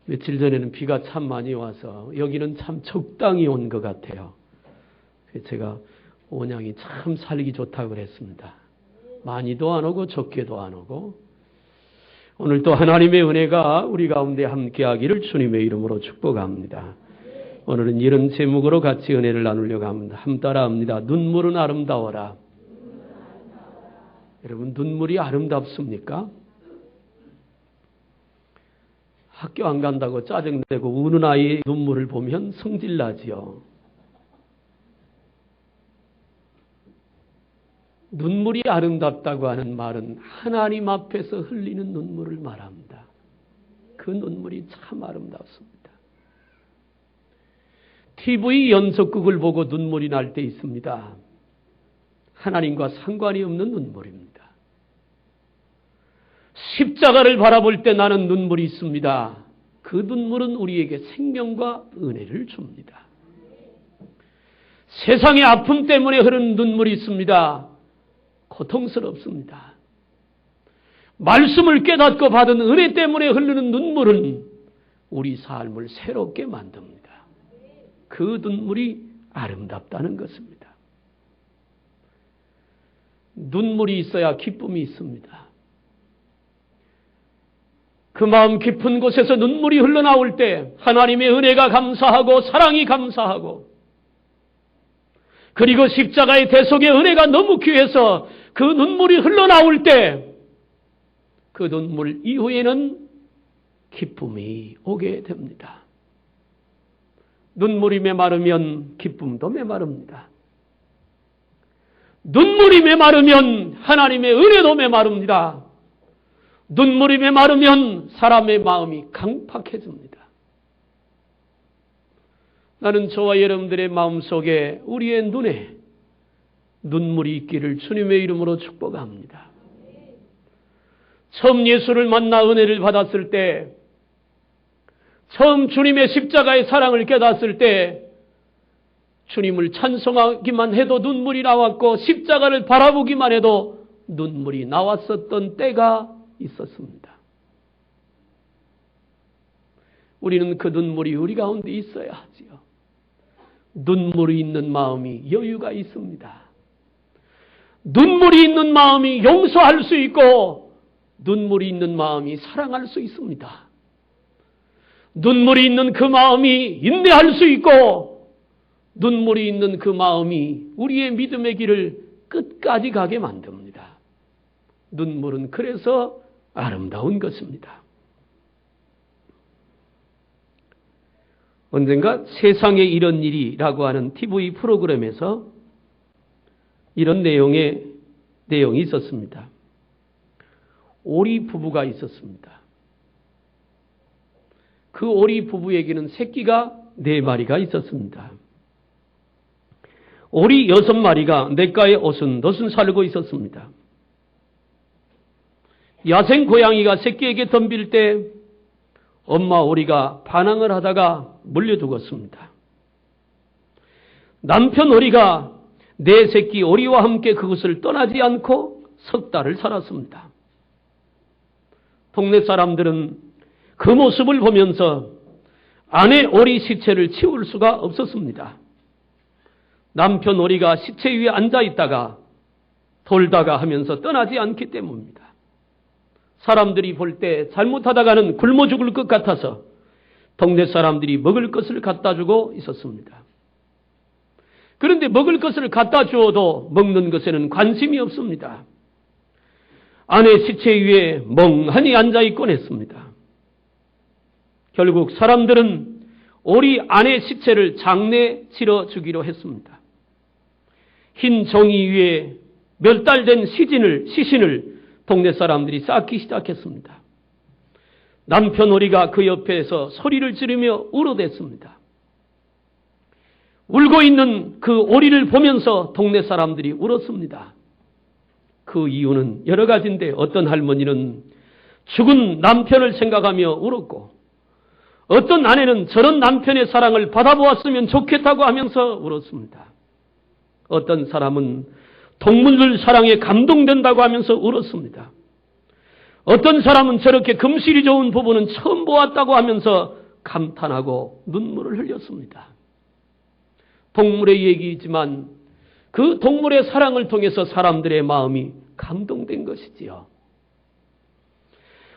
며칠 전에는 비가 참 많이 와서 여기는 참 적당히 온 것 같아요. 제가 온양이 참 살기 좋다고 그랬습니다. 많이도 안 오고 적게도 안 오고. 오늘 또 하나님의 은혜가 우리 가운데 함께하기를 주님의 이름으로 축복합니다. 오늘은 이런 제목으로 같이 은혜를 나누려고 합니다. 함 따라합니다. 눈물은 아름다워라. 여러분, 눈물이 아름답습니까? 학교 안 간다고 짜증내고 우는 아이의 눈물을 보면 성질나지요. 눈물이 아름답다고 하는 말은 하나님 앞에서 흘리는 눈물을 말합니다. 그 눈물이 참 아름답습니다. TV 연속극을 보고 눈물이 날 때 있습니다. 하나님과 상관이 없는 눈물입니다. 십자가를 바라볼 때 나는 눈물이 있습니다. 그 눈물은 우리에게 생명과 은혜를 줍니다. 세상의 아픔 때문에 흐르는 눈물이 있습니다. 고통스럽습니다. 말씀을 깨닫고 받은 은혜 때문에 흐르는 눈물은 우리 삶을 새롭게 만듭니다. 그 눈물이 아름답다는 것입니다. 눈물이 있어야 기쁨이 있습니다. 그 마음 깊은 곳에서 눈물이 흘러나올 때 하나님의 은혜가 감사하고 사랑이 감사하고 그리고 십자가의 대속의 은혜가 너무 귀해서 그 눈물이 흘러나올 때 그 눈물 이후에는 기쁨이 오게 됩니다. 눈물이 메마르면 기쁨도 메마릅니다. 눈물이 메마르면 하나님의 은혜도 메마릅니다. 눈물이 메마르면 사람의 마음이 강팍해집니다. 나는 저와 여러분들의 마음속에 우리의 눈에 눈물이 있기를 주님의 이름으로 축복합니다. 처음 예수를 만나 은혜를 받았을 때, 처음 주님의 십자가의 사랑을 깨닫을 때 주님을 찬송하기만 해도 눈물이 나왔고 십자가를 바라보기만 해도 눈물이 나왔었던 때가 있었습니다. 우리는 그 눈물이 우리 가운데 있어야 하지요. 눈물이 있는 마음이 여유가 있습니다. 눈물이 있는 마음이 용서할 수 있고 눈물이 있는 마음이 사랑할 수 있습니다. 눈물이 있는 그 마음이 인내할 수 있고 눈물이 있는 그 마음이 우리의 믿음의 길을 끝까지 가게 만듭니다. 눈물은 그래서 아름다운 것입니다. 언젠가 세상에 이런 일이라고 하는 TV 프로그램에서 이런 내용이 있었습니다. 오리 부부가 있었습니다. 그 오리 부부에게는 새끼가 4마리가 있었습니다. 오리 6마리가 냇가에 오순도순 살고 있었습니다. 야생 고양이가 새끼에게 덤빌 때 엄마 오리가 반항을 하다가 물려 죽었습니다. 남편 오리가 내 새끼 오리와 함께 그것을 떠나지 않고 석 달을 살았습니다. 동네 사람들은 그 모습을 보면서 아내 오리 시체를 치울 수가 없었습니다. 남편 오리가 시체 위에 앉아 있다가 돌다가 하면서 떠나지 않기 때문입니다. 사람들이 볼 때 잘못하다가는 굶어 죽을 것 같아서 동네 사람들이 먹을 것을 갖다 주고 있었습니다. 그런데 먹을 것을 갖다 주어도 먹는 것에는 관심이 없습니다. 아내 시체 위에 멍하니 앉아있곤 했습니다. 결국 사람들은 오리 아내 시체를 장례 치러 주기로 했습니다. 흰 종이 위에 몇 달 된 시신을 동네 사람들이 쌓기 시작했습니다. 남편 오리가 그 옆에서 소리를 지르며 울어댔습니다. 울고 있는 그 오리를 보면서 동네 사람들이 울었습니다. 그 이유는 여러 가지인데 어떤 할머니는 죽은 남편을 생각하며 울었고 어떤 아내는 저런 남편의 사랑을 받아보았으면 좋겠다고 하면서 울었습니다. 어떤 사람은 동물들 사랑에 감동된다고 하면서 울었습니다. 어떤 사람은 저렇게 금실이 좋은 부부는 처음 보았다고 하면서 감탄하고 눈물을 흘렸습니다. 동물의 얘기이지만 그 동물의 사랑을 통해서 사람들의 마음이 감동된 것이지요.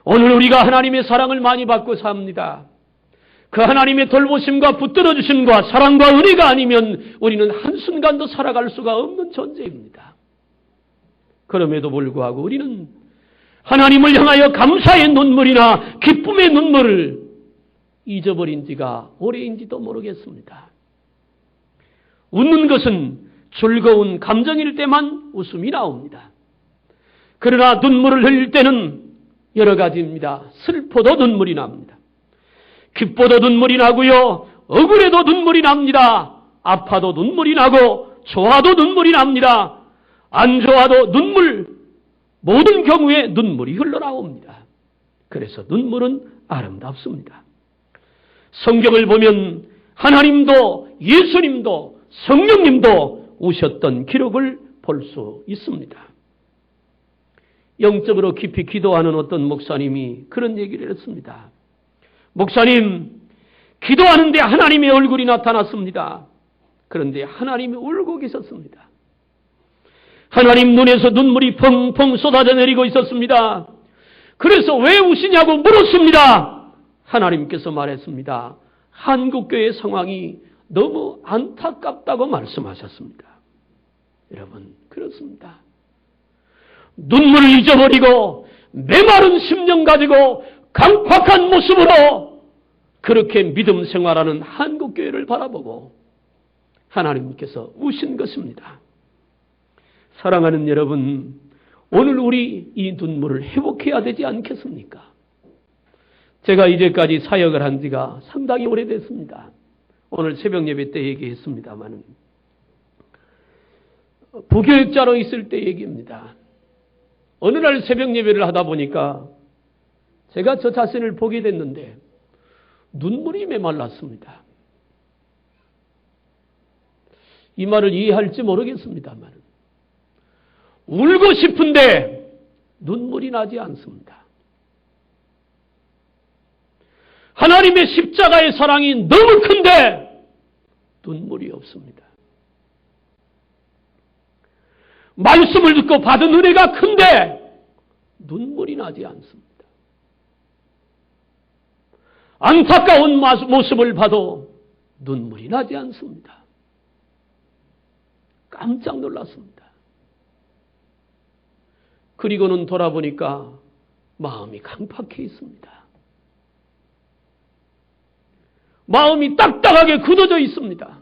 오늘 우리가 하나님의 사랑을 많이 받고 삽니다. 그 하나님의 돌보심과 붙들어 주심과 사랑과 은혜가 아니면 우리는 한순간도 살아갈 수가 없는 존재입니다. 그럼에도 불구하고 우리는 하나님을 향하여 감사의 눈물이나 기쁨의 눈물을 잊어버린 지가 오래인지도 모르겠습니다. 웃는 것은 즐거운 감정일 때만 웃음이 나옵니다. 그러나 눈물을 흘릴 때는 여러 가지입니다. 슬퍼도 눈물이 납니다. 기뻐도 눈물이 나고요. 억울해도 눈물이 납니다. 아파도 눈물이 나고 좋아도 눈물이 납니다. 안 좋아도 모든 경우에 눈물이 흘러나옵니다. 그래서 눈물은 아름답습니다. 성경을 보면 하나님도 예수님도 성령님도 우셨던 기록을 볼 수 있습니다. 영적으로 깊이 기도하는 어떤 목사님이 그런 얘기를 했습니다. 목사님, 기도하는데 하나님의 얼굴이 나타났습니다. 그런데 하나님이 울고 계셨습니다. 하나님 눈에서 눈물이 펑펑 쏟아져 내리고 있었습니다. 그래서 왜 우시냐고 물었습니다. 하나님께서 말했습니다. 한국교회 상황이 너무 안타깝다고 말씀하셨습니다. 여러분, 그렇습니다. 눈물을 잊어버리고 메마른 심령 가지고 강팍한 모습으로 그렇게 믿음 생활하는 한국교회를 바라보고 하나님께서 우신 것입니다. 사랑하는 여러분, 오늘 우리 이 눈물을 회복해야 되지 않겠습니까? 제가 이제까지 사역을 한 지가 상당히 오래됐습니다. 오늘 새벽 예배 때 얘기했습니다만 부교육자로 있을 때 얘기입니다. 어느 날 새벽 예배를 하다 보니까 제가 저 자신을 보게 됐는데 눈물이 메말랐습니다. 이 말을 이해할지 모르겠습니다만 울고 싶은데 눈물이 나지 않습니다. 하나님의 십자가의 사랑이 너무 큰데 눈물이 없습니다. 말씀을 듣고 받은 은혜가 큰데 눈물이 나지 않습니다. 안타까운 모습을 봐도 눈물이 나지 않습니다. 깜짝 놀랐습니다. 그리고는 돌아보니까 마음이 강팍해 있습니다. 마음이 딱딱하게 굳어져 있습니다.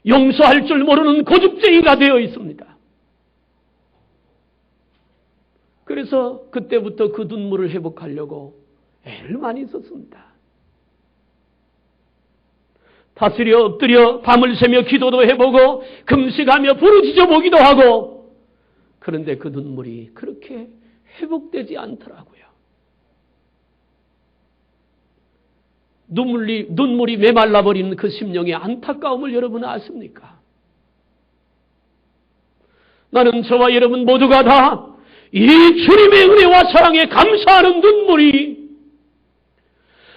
용서할 줄 모르는 고집쟁이가 되어 있습니다. 그래서 그때부터 그 눈물을 회복하려고 애를 많이 썼습니다. 다스려 엎드려 밤을 새며 기도도 해보고 금식하며 부르짖어 보기도 하고 그런데 그 눈물이 그렇게 회복되지 않더라고요. 눈물이 메말라버리는 그 심령의 안타까움을 여러분 아십니까? 나는 저와 여러분 모두가 다 이 주님의 은혜와 사랑에 감사하는 눈물이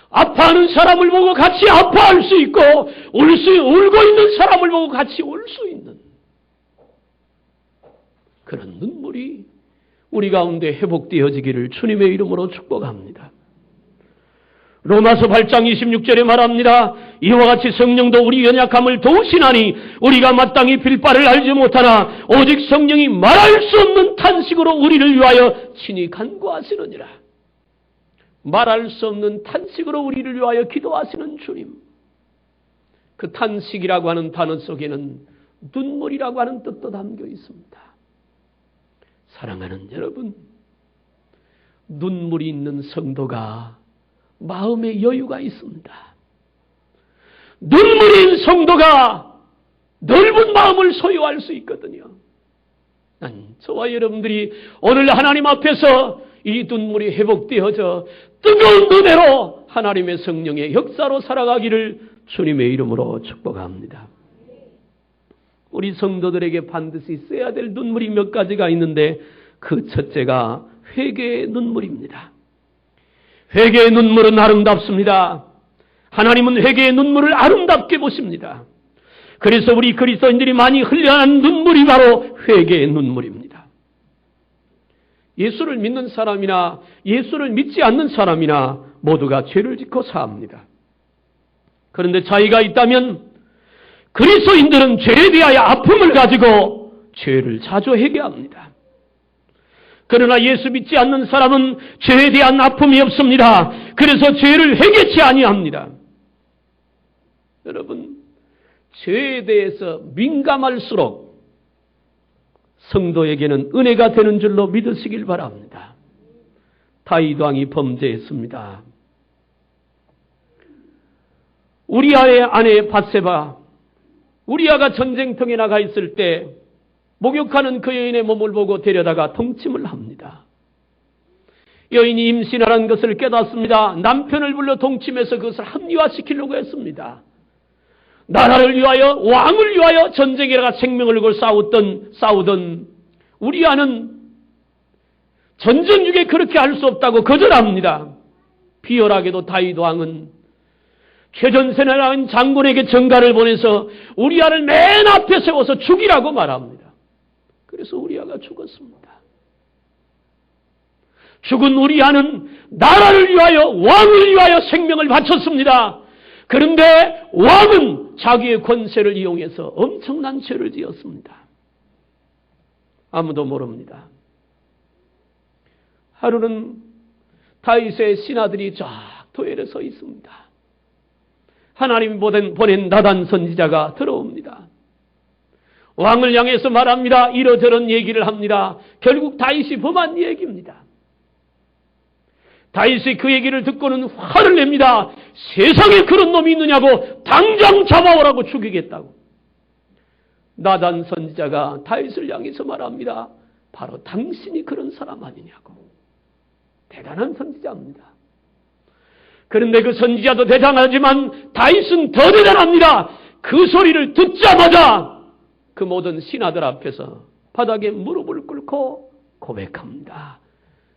아파하는 사람을 보고 같이 아파할 수 있고 울고 있는 사람을 보고 같이 울 수 있는 그런 눈물이 우리 가운데 회복되어지기를 주님의 이름으로 축복합니다. 로마서 8장 26절에 말합니다. 이와 같이 성령도 우리 연약함을 도우시나니 우리가 마땅히 빌 바를 알지 못하나 오직 성령이 말할 수 없는 탄식으로 우리를 위하여 친히 간구하시느니라. 말할 수 없는 탄식으로 우리를 위하여 기도하시는 주님. 그 탄식이라고 하는 단어 속에는 눈물이라고 하는 뜻도 담겨 있습니다. 사랑하는 여러분, 눈물이 있는 성도가 마음의 여유가 있습니다. 눈물인 성도가 넓은 마음을 소유할 수 있거든요. 난 저와 여러분들이 오늘 하나님 앞에서 이 눈물이 회복되어져 뜨거운 눈으로 하나님의 성령의 역사로 살아가기를 주님의 이름으로 축복합니다. 우리 성도들에게 반드시 써야 될 눈물이 몇 가지가 있는데 그 첫째가 회개의 눈물입니다. 회개의 눈물은 아름답습니다. 하나님은 회개의 눈물을 아름답게 보십니다. 그래서 우리 그리스도인들이 많이 흘려한 눈물이 바로 회개의 눈물입니다. 예수를 믿는 사람이나 예수를 믿지 않는 사람이나 모두가 죄를 짓고 사합니다. 그런데 차이가 있다면 그리스도인들은 죄에 대하여 아픔을 가지고 죄를 자주 회개합니다. 그러나 예수 믿지 않는 사람은 죄에 대한 아픔이 없습니다. 그래서 죄를 회개치 아니합니다. 여러분, 죄에 대해서 민감할수록 성도에게는 은혜가 되는 줄로 믿으시길 바랍니다. 다윗 왕이 범죄했습니다. 우리아의 아내 밧세바, 우리아가 전쟁통에 나가 있을 때 목욕하는 그 여인의 몸을 보고 데려다가 동침을 합니다. 여인이 임신하라는 것을 깨닫습니다. 남편을 불러 동침해서 그것을 합리화시키려고 했습니다. 나라를 위하여, 왕을 위하여 전쟁에 나가 생명을 걸고 싸우던 우리아는 전쟁 중에 그렇게 할 수 없다고 거절합니다. 비열하게도 다윗 왕은 최전선이라는 장군에게 전가를 보내서 우리아를 맨 앞에 세워서 죽이라고 말합니다. 그래서 우리아가 죽었습니다. 죽은 우리아는 나라를 위하여, 왕을 위하여 생명을 바쳤습니다. 그런데 왕은 자기의 권세를 이용해서 엄청난 죄를 지었습니다. 아무도 모릅니다. 하루는 다윗의 신하들이 쫙 도열에 서 있습니다. 하나님이 보낸 나단 선지자가 들어옵니다. 왕을 향해서 말합니다. 이러저런 얘기를 합니다. 결국 다윗이 범한 얘기입니다. 다윗이 그 얘기를 듣고는 화를 냅니다. 세상에 그런 놈이 있느냐고, 당장 잡아오라고 죽이겠다고. 나단 선지자가 다윗을 향해서 말합니다. 바로 당신이 그런 사람 아니냐고. 대단한 선지자입니다. 그런데 그 선지자도 대단하지만 다윗은 더 대단합니다. 그 소리를 듣자마자 그 모든 신하들 앞에서 바닥에 무릎을 꿇고 고백합니다.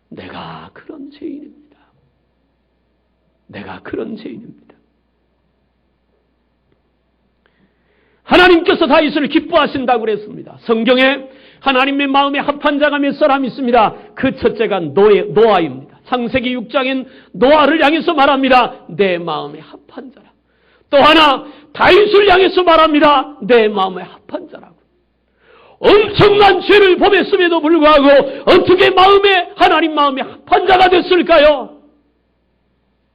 내가 그런 죄인입니다. 내가 그런 죄인입니다. 하나님께서 다윗을 기뻐하신다고 그랬습니다. 성경에 하나님의 마음에 합한 자가 몇 사람 있습니다. 그 첫째가 노아입니다. 창세기 6장엔 노아를 향해서 말합니다. 내 마음에 합한 자라. 또 하나 다윗을 향해서 말합니다. 내 마음에 합한 자라고. 엄청난 죄를 범했음에도 불구하고 어떻게 하나님 마음에 합한 자가 됐을까요?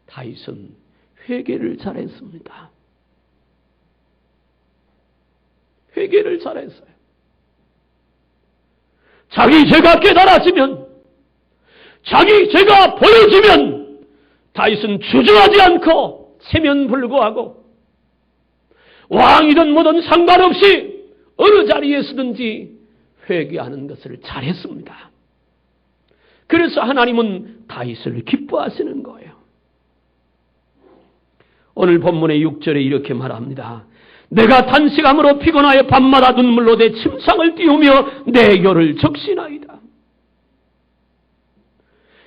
다윗은 회개를 잘했습니다. 회개를 잘했어요. 자기 죄가 깨달아지면, 자기 죄가 보여지면 다윗은 주저하지 않고 체면불구하고 왕이든 뭐든 상관없이 어느 자리에 서든지 회개하는 것을 잘했습니다. 그래서 하나님은 다윗을 기뻐하시는 거예요. 오늘 본문의 6절에 이렇게 말합니다. 내가 단식함으로 피곤하여 밤마다 눈물로 내 침상을 띄우며 내 혀를 적시나이다.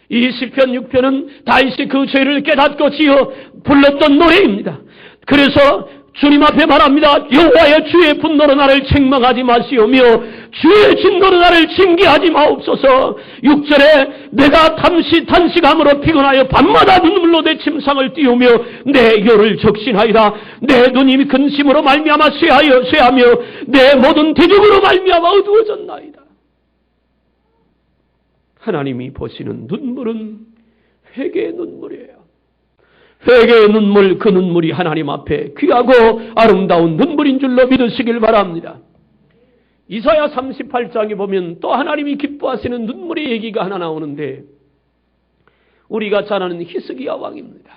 이 시편 6편은 다윗이 그 죄를 깨닫고 지어 불렀던 노래입니다. 그래서 주님 앞에 말합니다. 여호와여, 주의 분노로 나를 책망하지 마시오며 주의 진노로 나를 징계하지 마옵소서. 6절에 내가 단식함으로 피곤하여 밤마다 눈물로 내 침상을 띄우며 내 혀를 적신하이다. 내 눈이 근심으로 말미암아 쇠하며 내 모든 대적으로 말미암아 어두워졌나이다. 하나님이 보시는 눈물은 회개의 눈물이에요. 회개의 눈물, 그 눈물이 하나님 앞에 귀하고 아름다운 눈물인 줄로 믿으시길 바랍니다. 이사야 38장에 보면 또 하나님이 기뻐하시는 눈물의 얘기가 하나 나오는데, 우리가 잘 아는 히스기야 왕입니다.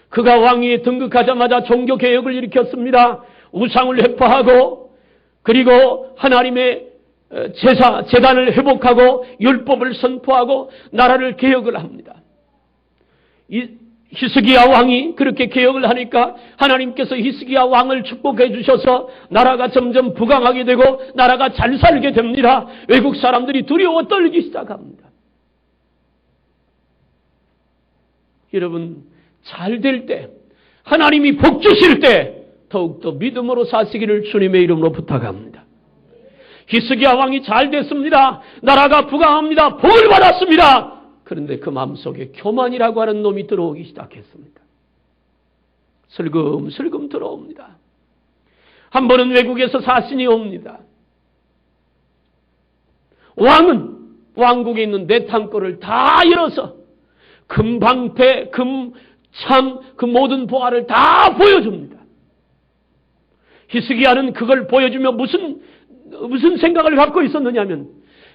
그가 왕위에 등극하자마자 종교개혁을 일으켰습니다. 우상을 회파하고, 그리고 하나님의 제단을 회복하고 율법을 선포하고 나라를 개혁을 합니다. 히스기야 왕이 그렇게 개혁을 하니까 하나님께서 히스기야 왕을 축복해 주셔서 나라가 점점 부강하게 되고 나라가 잘 살게 됩니다. 외국 사람들이 두려워 떨기 시작합니다. 여러분, 잘 될 때, 하나님이 복 주실 때 더욱더 믿음으로 사시기를 주님의 이름으로 부탁합니다. 히스기야 왕이 잘 됐습니다. 나라가 부강합니다. 복을 받았습니다. 그런데 그 마음속에 교만이라고 하는 놈이 들어오기 시작했습니다. 슬금슬금 들어옵니다. 한 번은 외국에서 사신이 옵니다. 왕은 왕국에 있는 내탕골을 다 열어서 금방패, 금창, 그 모든 보화를 다 보여줍니다. 히스기야는 그걸 보여주며 무슨 생각을 갖고 있었느냐면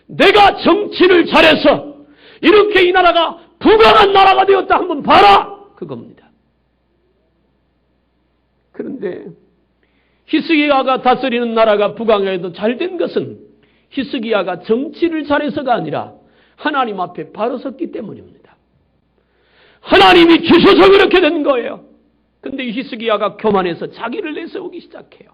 내가 정치를 잘해서 이렇게 이 나라가 부강한 나라가 되었다 한번 봐라! 그겁니다. 그런데 히스기야가 다스리는 나라가 부강해도 잘된 것은 히스기야가 정치를 잘해서가 아니라 하나님 앞에 바로 섰기 때문입니다. 하나님이 주셔서 그렇게 된 거예요. 그런데 히스기야가 교만해서 자기를 내세우기 시작해요.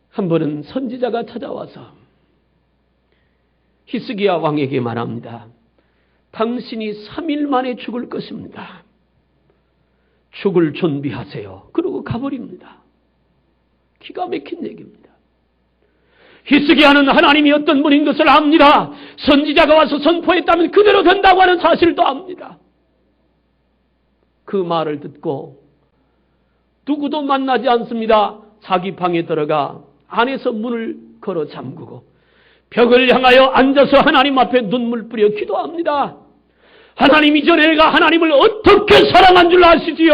한 번은 선지자가 찾아와서 히스기야 왕에게 말합니다. 당신이 3일 만에 죽을 것입니다. 죽을 준비하세요. 그러고 가버립니다. 기가 막힌 얘기입니다. 히스기야는 하나님이 어떤 분인 것을 압니다. 선지자가 와서 선포했다면 그대로 된다고 하는 사실도 압니다. 그 말을 듣고 누구도 만나지 않습니다. 자기 방에 들어가 안에서 문을 걸어 잠그고 벽을 향하여 앉아서 하나님 앞에 눈물 뿌려 기도합니다. 하나님, 이전에 내가 하나님을 어떻게 사랑한 줄 아시지요?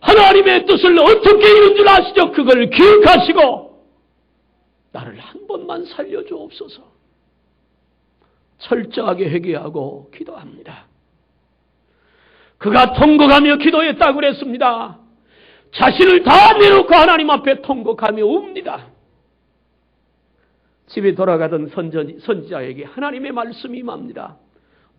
하나님의 뜻을 어떻게 이룬 줄 아시죠? 그걸 기억하시고 나를 한 번만 살려주옵소서. 철저하게 회개하고 기도합니다. 그가 통곡하며 기도했다고 그랬습니다. 자신을 다 내놓고 하나님 앞에 통곡하며 웁니다. 집에 돌아가던 선지자에게 하나님의 말씀이 임합니다.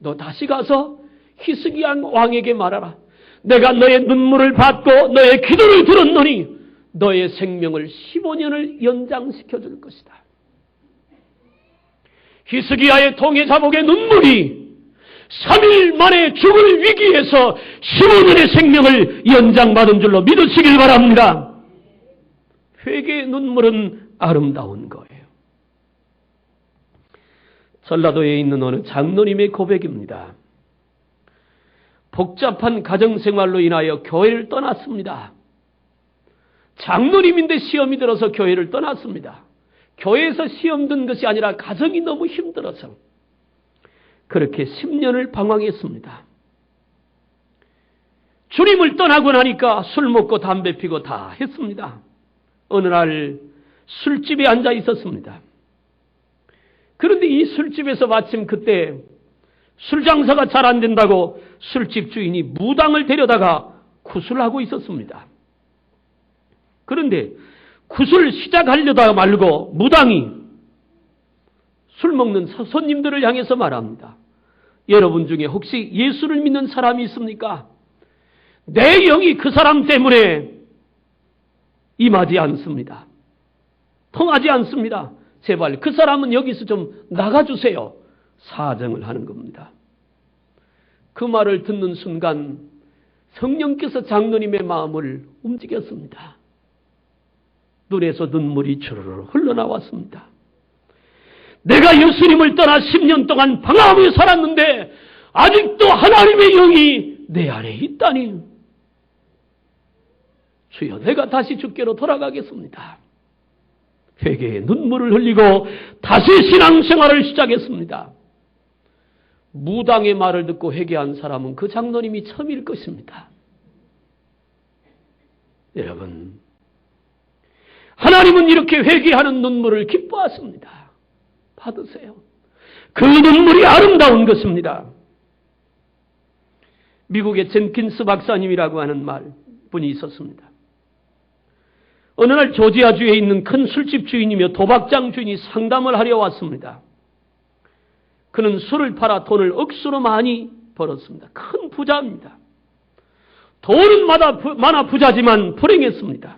너 다시 가서 히스기야 왕에게 말하라. 내가 너의 눈물을 받고 너의 기도를 들었노니 너의 생명을 15년을 연장시켜 줄 것이다. 히스기야의 통해자복의 눈물이 3일 만에 죽을 위기에서 15년의 생명을 연장받은 줄로 믿으시길 바랍니다. 회개의 눈물은 아름다운 거예요. 전라도에 있는 어느 장로님의 고백입니다. 복잡한 가정생활로 인하여 교회를 떠났습니다. 장로님인데 시험이 들어서 교회를 떠났습니다. 교회에서 시험 든 것이 아니라 가정이 너무 힘들어서 그렇게 10년을 방황했습니다. 주님을 떠나고 나니까 술 먹고 담배 피고 다 했습니다. 어느 날 술집에 앉아 있었습니다. 그런데 이 술집에서 마침 그때 술 장사가 잘 안 된다고 술집 주인이 무당을 데려다가 구슬하고 있었습니다. 그런데 구슬 시작하려다가 말고 무당이 술 먹는 손님들을 향해서 말합니다. 여러분 중에 혹시 예수를 믿는 사람이 있습니까? 내 영이 그 사람 때문에 임하지 않습니다. 통하지 않습니다. 제발 그 사람은 여기서 좀 나가주세요. 사정을 하는 겁니다. 그 말을 듣는 순간 성령께서 장로님의 마음을 움직였습니다. 눈에서 눈물이 주르르 흘러나왔습니다. 내가 예수님을 떠나 10년 동안 방황하며 살았는데 아직도 하나님의 영이 내 안에 있다니. 주여, 내가 다시 주께로 돌아가겠습니다. 회개의 눈물을 흘리고 다시 신앙생활을 시작했습니다. 무당의 말을 듣고 회개한 사람은 그 장로님이 처음일 것입니다. 여러분, 하나님은 이렇게 회개하는 눈물을 기뻐하십니다. 받으세요. 그 눈물이 아름다운 것입니다. 미국의 젠킨스 박사님이라고 하는 분이 있었습니다. 어느 날 조지아주에 있는 큰 술집 주인이며 도박장 주인이 상담을 하려 왔습니다. 그는 술을 팔아 돈을 억수로 많이 벌었습니다. 큰 부자입니다. 돈은 많아 부자지만 불행했습니다.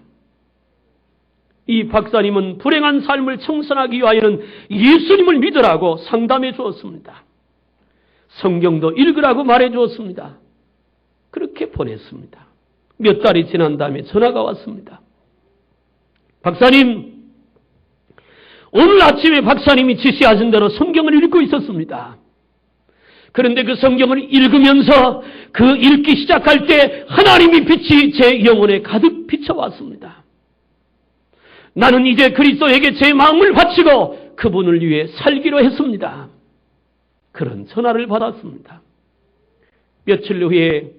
이 박사님은 불행한 삶을 청산하기 위하여는 예수님을 믿으라고 상담해 주었습니다. 성경도 읽으라고 말해 주었습니다. 그렇게 보냈습니다. 몇 달이 지난 다음에 전화가 왔습니다. 박사님, 오늘 아침에 박사님이 지시하신 대로 성경을 읽고 있었습니다. 그런데 그 성경을 읽으면서 그 읽기 시작할 때 하나님의 빛이 제 영혼에 가득 비춰왔습니다. 나는 이제 그리스도에게 제 마음을 바치고 그분을 위해 살기로 했습니다. 그런 전화를 받았습니다. 며칠 후에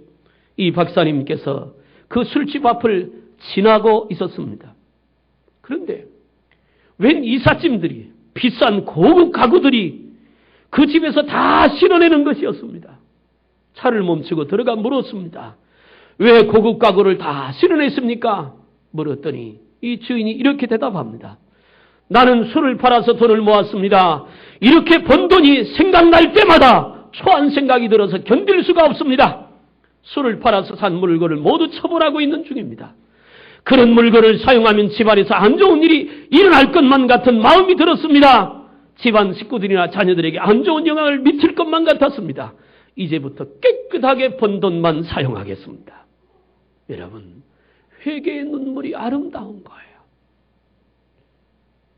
이 박사님께서 그 술집 앞을 지나고 있었습니다. 그런데 웬 이삿짐들이, 비싼 고급 가구들이 그 집에서 다 실어내는 것이었습니다. 차를 멈추고 들어가 물었습니다. 왜 고급 가구를 다 실어냈습니까? 물었더니 이 주인이 이렇게 대답합니다. 나는 술을 팔아서 돈을 모았습니다. 이렇게 번 돈이 생각날 때마다 초한 생각이 들어서 견딜 수가 없습니다. 술을 팔아서 산 물건을 모두 처분하고 있는 중입니다. 그런 물건을 사용하면 집안에서 안 좋은 일이 일어날 것만 같은 마음이 들었습니다. 집안 식구들이나 자녀들에게 안 좋은 영향을 미칠 것만 같았습니다. 이제부터 깨끗하게 번 돈만 사용하겠습니다. 여러분, 회개의 눈물이 아름다운 거예요.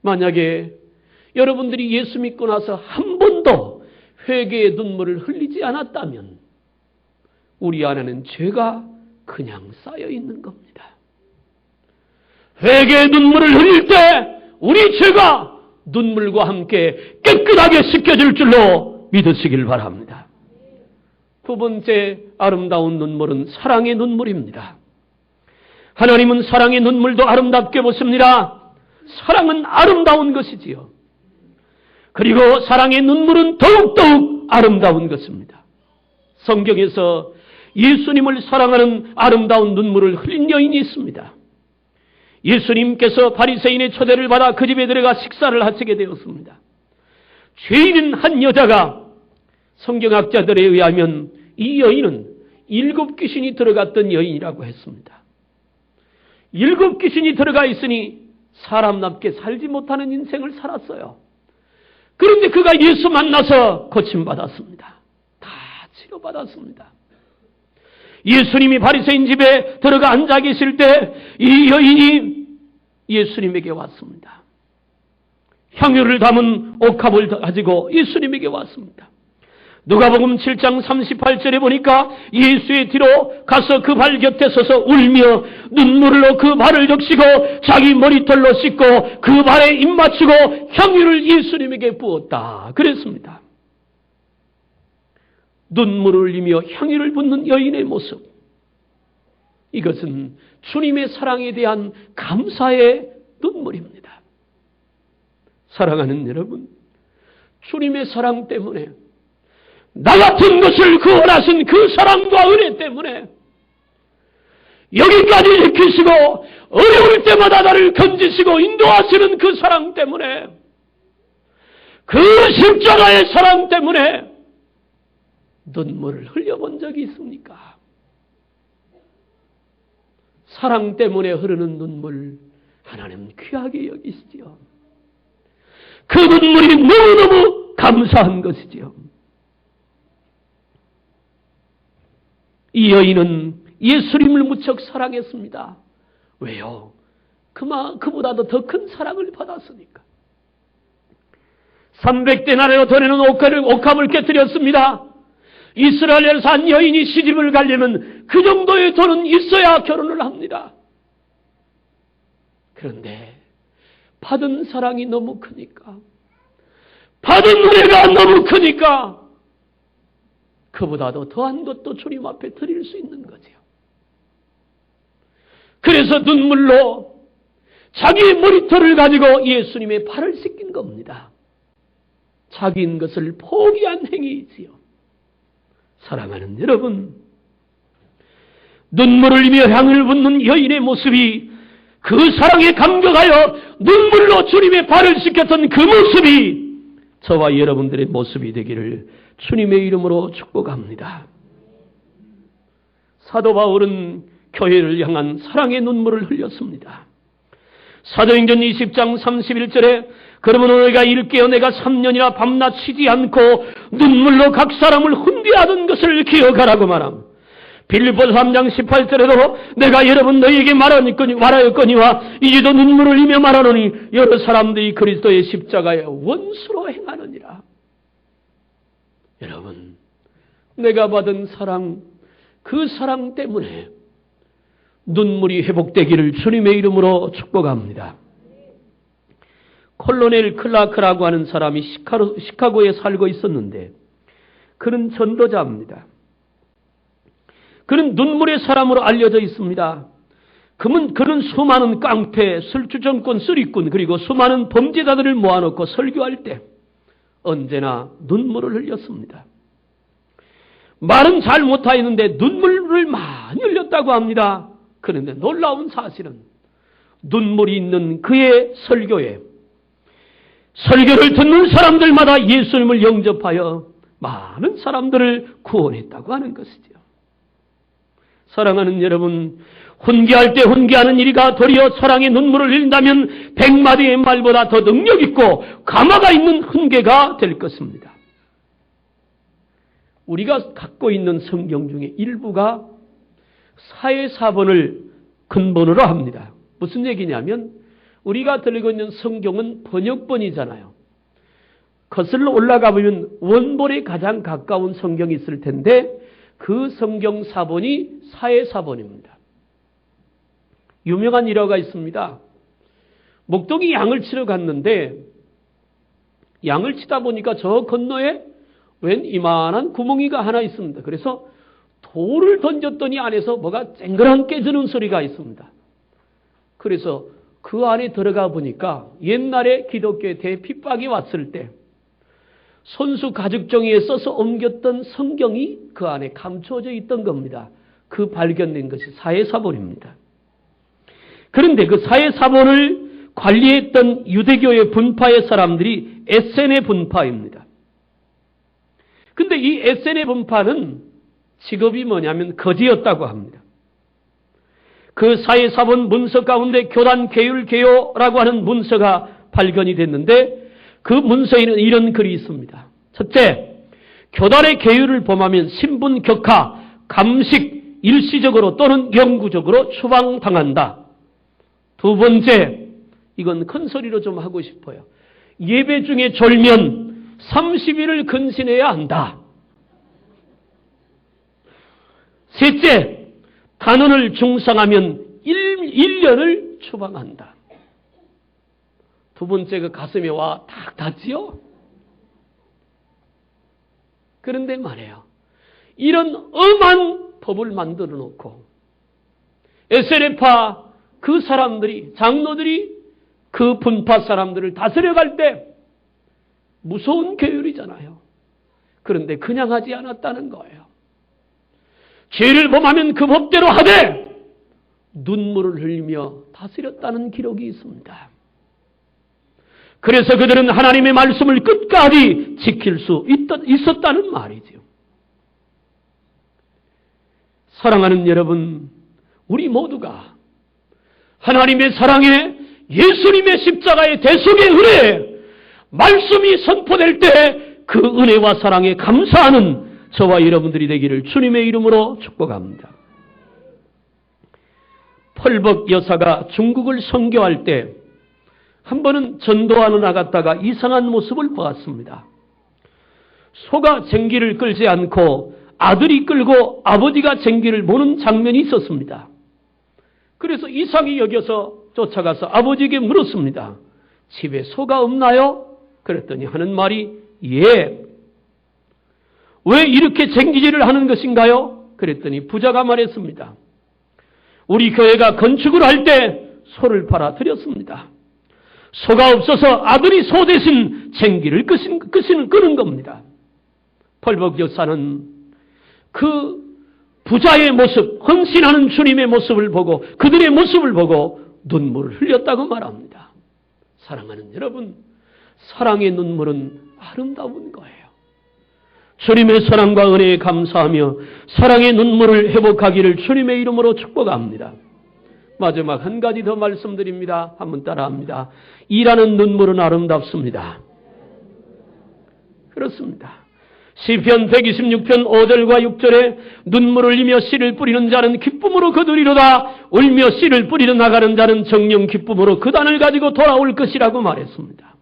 만약에 여러분들이 예수 믿고 나서 한 번도 회개의 눈물을 흘리지 않았다면 우리 안에는 죄가 그냥 쌓여 있는 겁니다. 회개의 눈물을 흘릴 때 우리 죄가 눈물과 함께 깨끗하게 씻겨질 줄로 믿으시길 바랍니다. 두 번째 아름다운 눈물은 사랑의 눈물입니다. 하나님은 사랑의 눈물도 아름답게 보십니다. 사랑은 아름다운 것이지요. 그리고 사랑의 눈물은 더욱더욱 아름다운 것입니다. 성경에서 예수님을 사랑하는 아름다운 눈물을 흘린 여인이 있습니다. 예수님께서 바리새인의 초대를 받아 그 집에 들어가 식사를 하시게 되었습니다. 죄인인 한 여자가, 성경학자들에 의하면 이 여인은 7 귀신이 들어갔던 여인이라고 했습니다. 7 귀신이 들어가 있으니 사람답게 살지 못하는 인생을 살았어요. 그런데 그가 예수 만나서 고침받았습니다. 다 치료받았습니다. 예수님이 바리새인 집에 들어가 앉아 계실 때 이 여인이 예수님에게 왔습니다. 향유를 담은 옥합을 가지고 예수님에게 왔습니다. 누가복음 7장 38절에 보니까 예수의 뒤로 가서 그 발 곁에 서서 울며 눈물로 그 발을 적시고 자기 머리털로 씻고 그 발에 입 맞추고 향유를 예수님에게 부었다. 그랬습니다. 눈물을 흘리며 향유를 붓는 여인의 모습. 이것은 주님의 사랑에 대한 감사의 눈물입니다. 사랑하는 여러분, 주님의 사랑 때문에, 나 같은 것을 구원하신 그 사랑과 은혜 때문에 여기까지 지키시고 어려울 때마다 나를 건지시고 인도하시는 그 사랑 때문에, 그 십자가의 사랑 때문에 눈물을 흘려본 적이 있습니까? 사랑 때문에 흐르는 눈물, 하나님 귀하게 여기시지요. 그 눈물이 너무너무 감사한 것이지요. 이 여인은 예수님을 무척 사랑했습니다. 왜요? 그보다도 더 큰 사랑을 받았으니까. 300데나리로 돈에는 옥합을 깨뜨렸습니다. 이스라엘에서 한 여인이 시집을 가려면 그 정도의 돈은 있어야 결혼을 합니다. 그런데 받은 사랑이 너무 크니까, 받은 은혜가 너무 크니까 그보다도 더한 것도 주님 앞에 드릴 수 있는 거죠. 그래서 눈물로 자기의 머리털을 가지고 예수님의 발을 씻긴 겁니다. 자기인 것을 포기한 행위이지요. 사랑하는 여러분, 눈물을 흘리며 향을 붓는 여인의 모습이, 그 사랑에 감격하여 눈물로 주님의 발을 씻겼던 그 모습이 저와 여러분들의 모습이 되기를 주님의 이름으로 축복합니다. 사도 바울은 교회를 향한 사랑의 눈물을 흘렸습니다. 사도행전 20장 31절에 그러면 너희가 일깨어 내가 3년이나 밤낮 쉬지 않고 눈물로 각 사람을 훈계하던 것을 기억하라고 말함. 빌립보서 3장 18절에도 내가 여러분 너희에게 말하였거니와 이제도 눈물을 흘리며 말하노니 여러 사람들이 그리스도의 십자가에 원수로 행하느니라. 여러분, 내가 받은 사랑, 그 사랑 때문에 눈물이 회복되기를 주님의 이름으로 축복합니다. 콜로넬 클라크라고 하는 사람이 시카고에 살고 있었는데 그는 전도자입니다. 그는 눈물의 사람으로 알려져 있습니다. 그는 수많은 깡패, 술주정권 쓰리꾼 그리고 수많은 범죄자들을 모아놓고 설교할 때 언제나 눈물을 흘렸습니다. 말은 잘 못하였는데 눈물을 많이 흘렸다고 합니다. 그런데 놀라운 사실은 눈물이 있는 그의 설교에 설교를 듣는 사람들마다 예수님을 영접하여 많은 사람들을 구원했다고 하는 것이죠. 사랑하는 여러분, 훈계할 때 훈계하는 일이가 도리어 사랑의 눈물을 흘린다면 100마디의 말보다 더 능력 있고 감화가 있는 훈계가 될 것입니다. 우리가 갖고 있는 성경 중에 일부가 사회사본을 근본으로 합니다. 무슨 얘기냐면 우리가 들고 있는 성경은 번역본이잖아요. 거슬러 올라가 보면 원본에 가장 가까운 성경이 있을 텐데 그 성경 사본이 사회사본입니다. 유명한 일화가 있습니다. 목동이 양을 치러 갔는데 양을 치다 보니까 저 건너에 웬 이만한 구멍이가 하나 있습니다. 그래서 돌을 던졌더니 안에서 뭐가 쨍그랑 깨지는 소리가 있습니다. 그래서 그 안에 들어가 보니까 옛날에 기독교에 대핍박이 왔을 때 손수 가죽종이에 써서 옮겼던 성경이 그 안에 감춰져 있던 겁니다. 그 발견된 것이 사회사본입니다. 그런데 그 사회사본을 관리했던 유대교의 분파의 사람들이 에세네 분파입니다. 근데 이 에세네 분파는 직업이 뭐냐면 거지였다고 합니다. 그 사회사본 문서 가운데 교단 계율 개요라고 하는 문서가 발견이 됐는데 그 문서에는 이런 글이 있습니다. 첫째, 교단의 계율을 범하면 신분 격하, 감식, 일시적으로 또는 영구적으로 추방당한다. 두 번째, 이건 큰 소리로 좀 하고 싶어요. 예배 중에 졸면 30일을 근신해야 한다. 셋째, 단원을 중상하면 1년을 추방한다. 두 번째 그 가슴에 와 탁 닿지요? 그런데 말이에요. 이런 엄한 법을 만들어 놓고 에세네파 그 사람들이 장로들이 그 분파 사람들을 다스려갈 때 무서운 계율이잖아요. 그런데 그냥 하지 않았다는 거예요. 죄를 범하면 그 법대로 하되 눈물을 흘리며 다스렸다는 기록이 있습니다. 그래서 그들은 하나님의 말씀을 끝까지 지킬 수 있었다는 말이죠. 사랑하는 여러분, 우리 모두가 하나님의 사랑에 예수님의 십자가의 대속의 은혜, 말씀이 선포될 때 그 은혜와 사랑에 감사하는 저와 여러분들이 되기를 주님의 이름으로 축복합니다. 펄벅 여사가 중국을 선교할 때 한 번은 전도하러 나갔다가 이상한 모습을 보았습니다. 소가 쟁기를 끌지 않고 아들이 끌고 아버지가 쟁기를 모는 장면이 있었습니다. 그래서 이상히 여겨서 쫓아가서 아버지에게 물었습니다. 집에 소가 없나요? 그랬더니 하는 말이 예. 왜 이렇게 쟁기질을 하는 것인가요? 그랬더니 부자가 말했습니다. 우리 교회가 건축을 할 때 소를 팔아 드렸습니다. 소가 없어서 아들이 소 대신 쟁기를 끄는 겁니다. 펄벅 여사는 그 부자의 모습, 헌신하는 주님의 모습을 보고 그들의 모습을 보고 눈물을 흘렸다고 말합니다. 사랑하는 여러분, 사랑의 눈물은 아름다운 거예요. 주님의 사랑과 은혜에 감사하며 사랑의 눈물을 회복하기를 주님의 이름으로 축복합니다. 마지막 한 가지 더 말씀드립니다. 한번 따라합니다. 일하는 눈물은 아름답습니다. 그렇습니다. 시편 126편 5절과 6절에 눈물을 흘리며 씨를 뿌리는 자는 기쁨으로 거두리로다. 울며 씨를 뿌리러 나가는 자는 정령 기쁨으로 그 단을 가지고 돌아올 것이라고 말했습니다.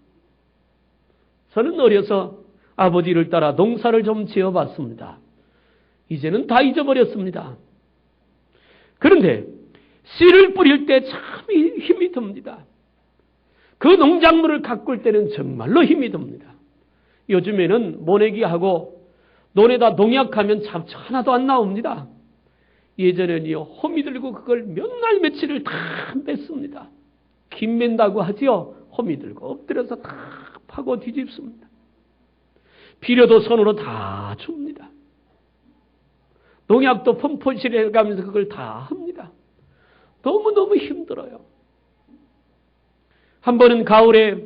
저는 어려서 아버지를 따라 농사를 좀 지어봤습니다. 이제는 다 잊어버렸습니다. 그런데 씨를 뿌릴 때 참 힘이 듭니다. 그 농작물을 가꿀 때는 정말로 힘이 듭니다. 요즘에는 모내기하고 논에다 농약하면 잡초 하나도 안 나옵니다. 예전에는요, 호미 들고 그걸 몇 날 며칠을 다 맸습니다. 김 맨다고 하지요. 호미 들고 엎드려서 다 파고 뒤집습니다. 비료도 손으로 다 줍니다. 농약도 펌프실에 가면서 그걸 다 합니다. 너무너무 힘들어요. 한 번은 가을에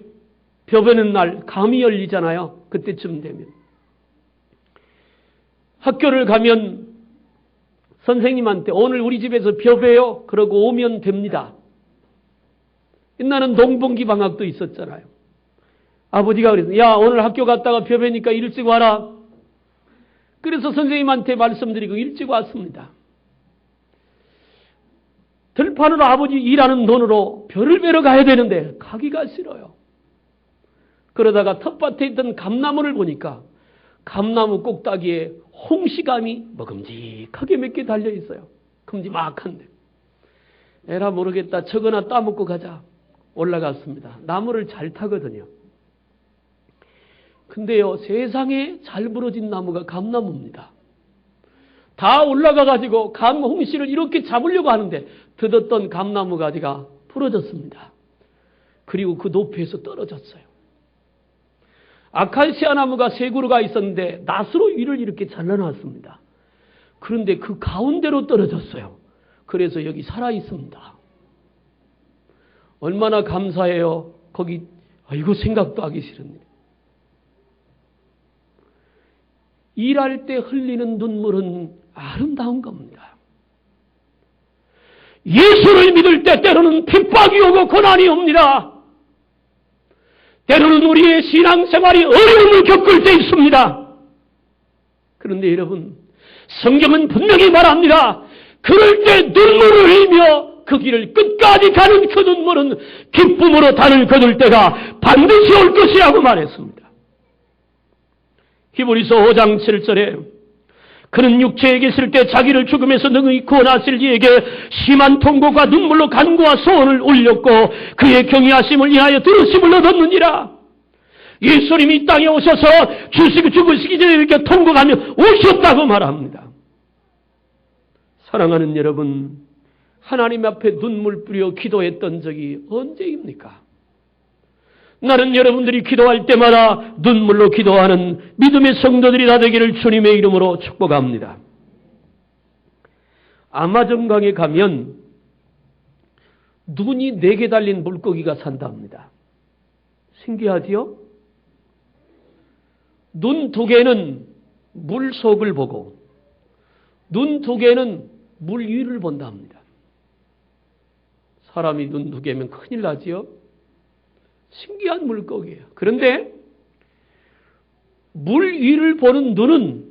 벼 베는 날 감이 열리잖아요. 그때쯤 되면. 학교를 가면 선생님한테 오늘 우리 집에서 벼 베요. 그러고 오면 됩니다. 옛날에는 농번기 방학도 있었잖아요. 아버지가 그랬어요. 야, 오늘 학교 갔다가 벼 베니까 일찍 와라. 그래서 선생님한테 말씀드리고 일찍 왔습니다. 들판으로 아버지 일하는 돈으로 벼를 베러 가야 되는데 가기가 싫어요. 그러다가 텃밭에 있던 감나무를 보니까 감나무 꼭다기에 홍시감이 먹음직하게 몇 개 달려있어요. 큼지막한데. 에라 모르겠다. 저거나 따먹고 가자. 올라갔습니다. 나무를 잘 타거든요. 근데요, 세상에 잘 부러진 나무가 감나무입니다. 다 올라가가지고 감홍시를 이렇게 잡으려고 하는데 뜯었던 감나무 가지가 부러졌습니다. 그리고 그 높이에서 떨어졌어요. 아카시아 나무가 세 그루가 있었는데 낫으로 위를 이렇게 잘라놨습니다. 그런데 그 가운데로 떨어졌어요. 그래서 여기 살아있습니다. 얼마나 감사해요. 거기 아이고 생각도 하기 싫은 일. 일할 때 흘리는 눈물은 아름다운 겁니다. 예수를 믿을 때 때로는 핍박이 오고 고난이 옵니다. 때로는 우리의 신앙생활이 어려움을 겪을 때 있습니다. 그런데 여러분, 성경은 분명히 말합니다. 그럴 때 눈물을 흘리며 그 길을 끝까지 가는 그 눈물은 기쁨으로 단을 거둘 때가 반드시 올 것이라고 말했습니다. 히브리서 5장 7절에 그는 육체에 계실 때 자기를 죽음에서 능히 구원하실 이에게 심한 통고가 눈물로 간구와 소원을 올렸고 그의 경외하심을 인하여 들으심을 얻었느니라. 예수님이 이 땅에 오셔서 죽으시기 전에 이렇게 통곡하며 오셨다고 말합니다. 사랑하는 여러분, 하나님 앞에 눈물 뿌려 기도했던 적이 언제입니까? 나는 여러분들이 기도할 때마다 눈물로 기도하는 믿음의 성도들이 다 되기를 주님의 이름으로 축복합니다. 아마존강에 가면 눈이 4개 달린 물고기가 산답니다. 신기하지요? 눈 2개는 물 속을 보고 눈 2개는 물 위를 본답니다. 사람이 눈 2개면 큰일 나지요? 신기한 물고기예요. 그런데 물 위를 보는 눈은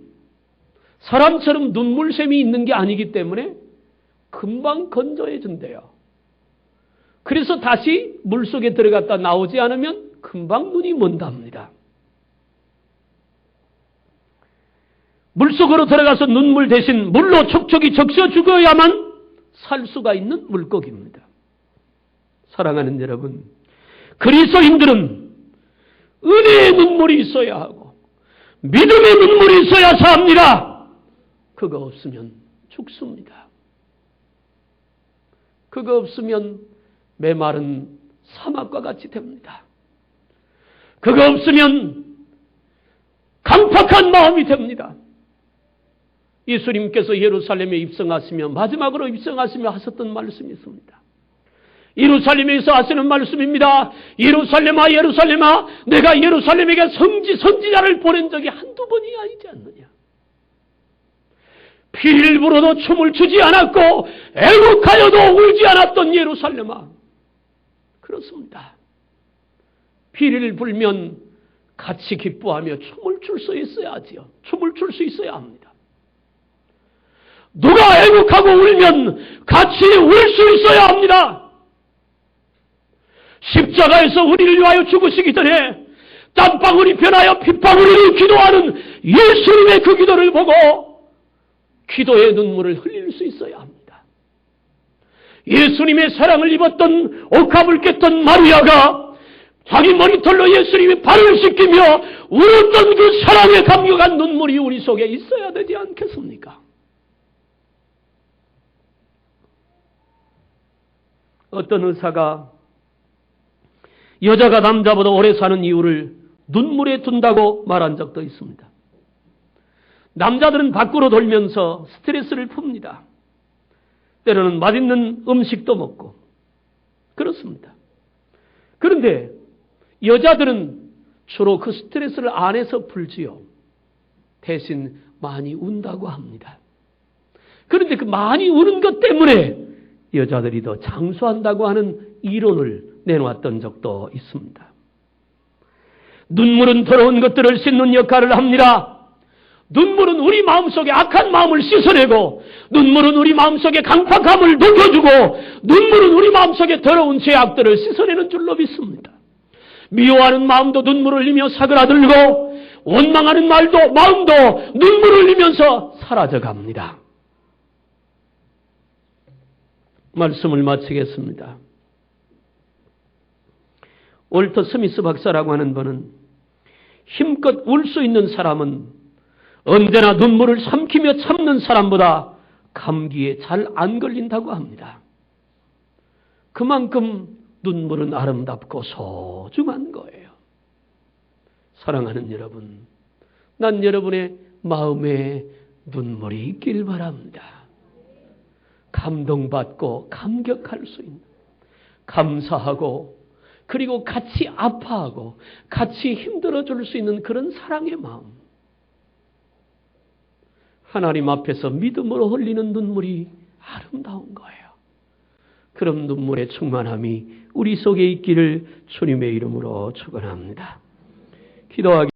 사람처럼 눈물샘이 있는 게 아니기 때문에 금방 건조해진대요. 그래서 다시 물속에 들어갔다 나오지 않으면 금방 눈이 먼답니다. 물속으로 들어가서 눈물 대신 물로 촉촉이 적셔 죽어야만 살 수가 있는 물고기입니다. 사랑하는 여러분, 그리스도인들은 은혜의 눈물이 있어야 하고 믿음의 눈물이 있어야 삽니다. 그거 없으면 죽습니다. 그거 없으면 메마른 사막과 같이 됩니다. 그거 없으면 강팍한 마음이 됩니다. 예수님께서 예루살렘에 입성하시며 마지막으로 입성하시며 하셨던 말씀이 있습니다. 예루살렘에서 하시는 말씀입니다. 예루살렘아 예루살렘아 내가 예루살렘에게 선지자를 보낸 적이 한두 번이 아니지 않느냐. 피를 불어도 춤을 추지 않았고 애국하여도 울지 않았던 예루살렘아. 그렇습니다. 피를 불면 같이 기뻐하며 춤을 출 수 있어야지요. 춤을 출 수 있어야 합니다. 누가 애국하고 울면 같이 울 수 있어야 합니다. 십자가에서 우리를 위하여 죽으시기 전에 땀방울이 변하여 핏방울이 기도하는 예수님의 그 기도를 보고 기도의 눈물을 흘릴 수 있어야 합니다. 예수님의 사랑을 입었던 옥합을 깼던 마리아가 자기 머리털로 예수님의 발을 씻기며 울었던 그 사랑에 감격한 눈물이 우리 속에 있어야 되지 않겠습니까? 어떤 의사가 여자가 남자보다 오래 사는 이유를 눈물에 둔다고 말한 적도 있습니다. 남자들은 밖으로 돌면서 스트레스를 풉니다. 때로는 맛있는 음식도 먹고 그렇습니다. 그런데 여자들은 주로 그 스트레스를 안에서 풀지요. 대신 많이 운다고 합니다. 그런데 그 많이 우는 것 때문에 여자들이 더 장수한다고 하는 이론을 내놓았던 적도 있습니다. 눈물은 더러운 것들을 씻는 역할을 합니다. 눈물은 우리 마음속에 악한 마음을 씻어내고 눈물은 우리 마음속에 강팍함을 녹여주고 눈물은 우리 마음속에 더러운 죄악들을 씻어내는 줄로 믿습니다. 미워하는 마음도 눈물을 흘리며 사그라들고 원망하는 마음도 눈물을 흘리면서 사라져갑니다. 말씀을 마치겠습니다. 월터 스미스 박사라고 하는 분은 힘껏 울 수 있는 사람은 언제나 눈물을 삼키며 참는 사람보다 감기에 잘 안 걸린다고 합니다. 그만큼 눈물은 아름답고 소중한 거예요. 사랑하는 여러분, 난 여러분의 마음에 눈물이 있길 바랍니다. 감동받고 감격할 수 있는, 감사하고 그리고 같이 아파하고 같이 힘들어줄 수 있는 그런 사랑의 마음. 하나님 앞에서 믿음으로 흘리는 눈물이 아름다운 거예요. 그런 눈물의 충만함이 우리 속에 있기를 주님의 이름으로 축원합니다. 기도하기